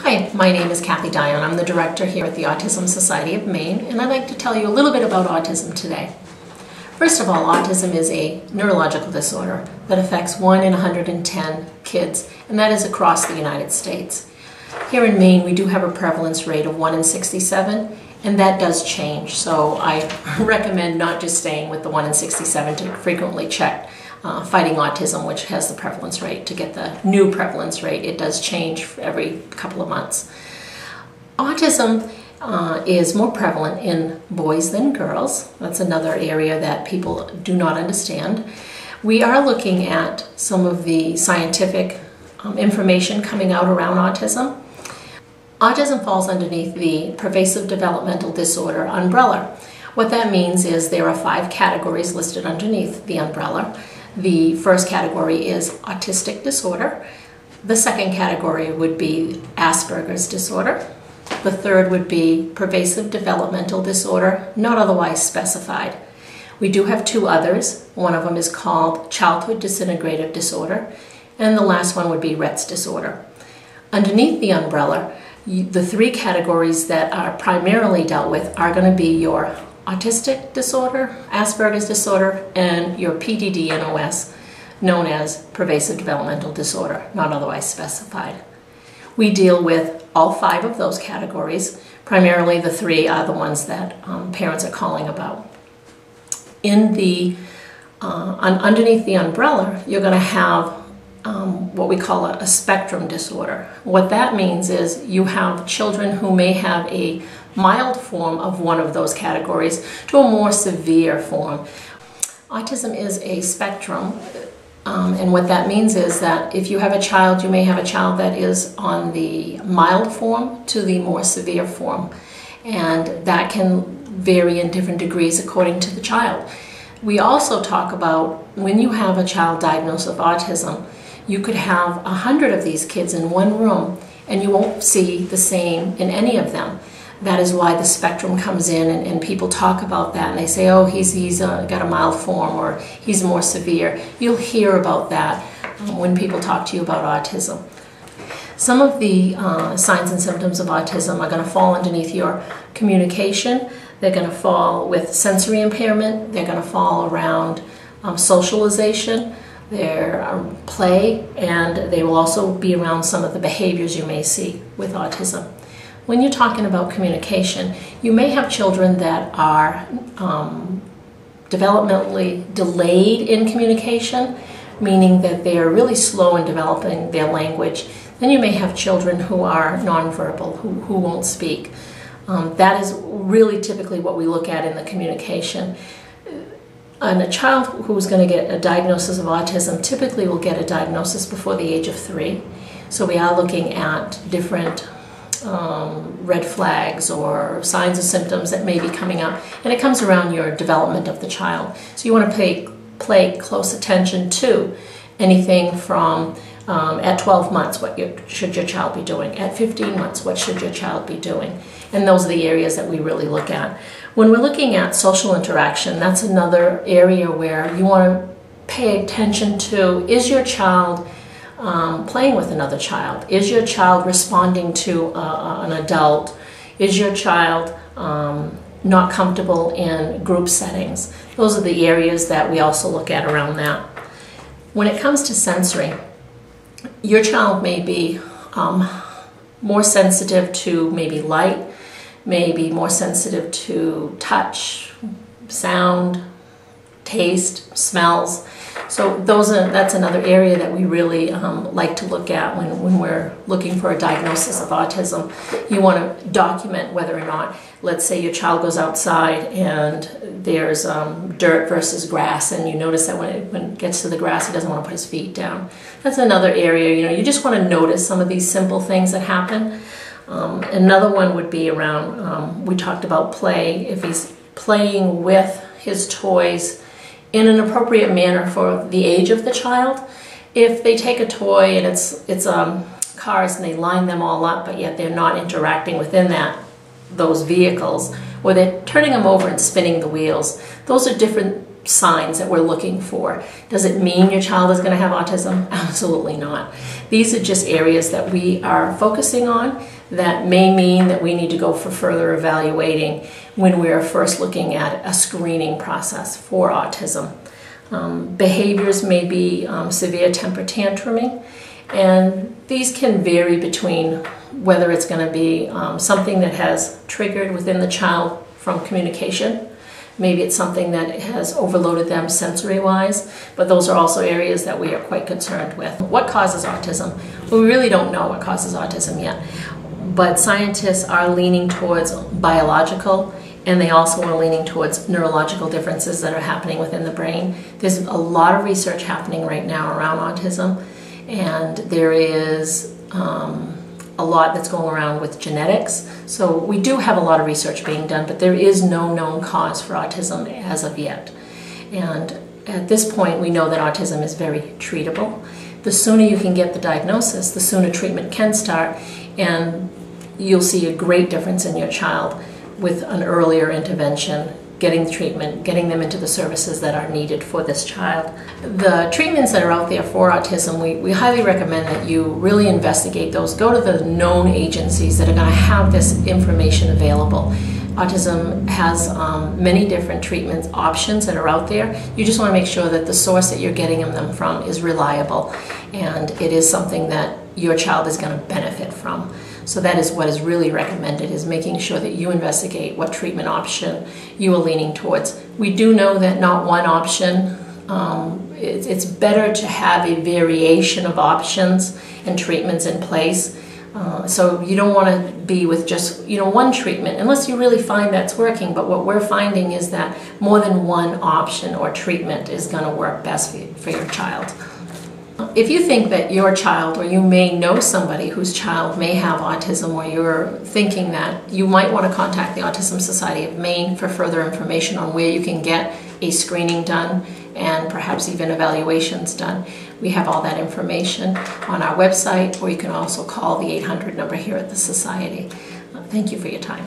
Hi, my name is Cathy Dionne. I'm the director here at the Autism Society of Maine, and I'd like to tell you a little bit about autism today. First of all, autism is a neurological disorder that affects 1 in 110 kids, and that is across the United States. Here in Maine, we do have a prevalence rate of 1 in 67, and that does change. So I recommend not just staying with the 1 in 67 to frequently check Fighting Autism, which has the prevalence rate, to get the new prevalence rate. It does change every couple of months. Autism is more prevalent in boys than girls. That's another area that people do not understand. We are looking at some of the scientific information coming out around autism. Autism falls underneath the pervasive developmental disorder umbrella. What that means is there are 5 categories listed underneath the umbrella. The first category is autistic disorder. The second category would be Asperger's disorder. The third would be pervasive developmental disorder, not otherwise specified. We do have 2 others. One of them is called childhood disintegrative disorder, and the last one would be Rett's disorder. Underneath the umbrella, the 3 categories that are primarily dealt with are going to be your autistic disorder, Asperger's disorder, and your PDD-NOS, known as pervasive developmental disorder, not otherwise specified. We deal with all 5 of those categories. Primarily the 3 are the ones that parents are calling about. In the underneath the umbrella, you're going to have what we call a spectrum disorder. What that means is you have children who may have a mild form of one of those categories to a more severe form. Autism is a spectrum, and what that means is that if you have a child, you may have a child that is on the mild form to the more severe form, and that can vary in different degrees according to the child. We also talk about when you have a child diagnosed with autism, you could have 100 of these kids in one room and you won't see the same in any of them. That is why the spectrum comes in, and people talk about that and they say, oh, he's got a mild form, or he's more severe. You'll hear about that when people talk to you about autism. Some of the signs and symptoms of autism are going to fall underneath your communication. They're going to fall with sensory impairment. They're going to fall around socialization, their play, and they will also be around some of the behaviors you may see with autism. When you're talking about communication, you may have children that are developmentally delayed in communication, meaning that they are really slow in developing their language. Then you may have children who are nonverbal, who won't speak. That is really typically what we look at in the communication. And a child who's going to get a diagnosis of autism typically will get a diagnosis before the age of 3. So we are looking at different red flags or signs or symptoms that may be coming up, and it comes around your development of the child. So you want to pay close attention to anything from at 12 months, what should your child be doing? At 15 months, what should your child be doing? And those are the areas that we really look at. When we're looking at social interaction, that's another area where you want to pay attention to, is your child playing with another child? Is your child responding to an adult? Is your child not comfortable in group settings? Those are the areas that we also look at around that. When it comes to sensory, your child may be more sensitive to maybe light, maybe more sensitive to touch, sound, taste, smells. So that's another area that we really like to look at when we're looking for a diagnosis of autism. You want to document whether or not, let's say your child goes outside and there's dirt versus grass, and you notice that when it gets to the grass, he doesn't want to put his feet down. That's another area, you just want to notice some of these simple things that happen. Another one would be around, we talked about play. If he's playing with his toys in an appropriate manner for the age of the child. If they take a toy and it's cars and they line them all up, but yet they're not interacting within those vehicles, or they're turning them over and spinning the wheels, those are different signs that we're looking for. Does it mean your child is going to have autism? Absolutely not. These are just areas that we are focusing on that may mean that we need to go for further evaluating when we are first looking at a screening process for autism. Behaviors may be severe temper tantruming, and these can vary between whether it's going to be something that has triggered within the child from communication. Maybe it's something that has overloaded them sensory-wise, but those are also areas that we are quite concerned with. What causes autism? Well, we really don't know what causes autism yet, but scientists are leaning towards biological, and they also are leaning towards neurological differences that are happening within the brain. There's a lot of research happening right now around autism, and there is a lot that's going around with genetics. So we do have a lot of research being done, but there is no known cause for autism as of yet. And at this point, we know that autism is very treatable. The sooner you can get the diagnosis, the sooner treatment can start, and you'll see a great difference in your child with an earlier intervention, getting treatment, getting them into the services that are needed for this child. The treatments that are out there for autism, we highly recommend that you really investigate those. Go to the known agencies that are going to have this information available. Autism has many different treatment options that are out there. You just want to make sure that the source that you're getting them from is reliable and it is something that your child is going to benefit from. So that is what is really recommended, is making sure that you investigate what treatment option you are leaning towards. We do know that not one option, it's better to have a variation of options and treatments in place. So you don't want to be with just one treatment unless you really find that's working. But what we're finding is that more than one option or treatment is going to work best for your child. If you think that your child, or you may know somebody whose child may have autism, or you're thinking that, you might want to contact the Autism Society of Maine for further information on where you can get a screening done and perhaps even evaluations done. We have all that information on our website, or you can also call the 800 number here at the Society. Thank you for your time.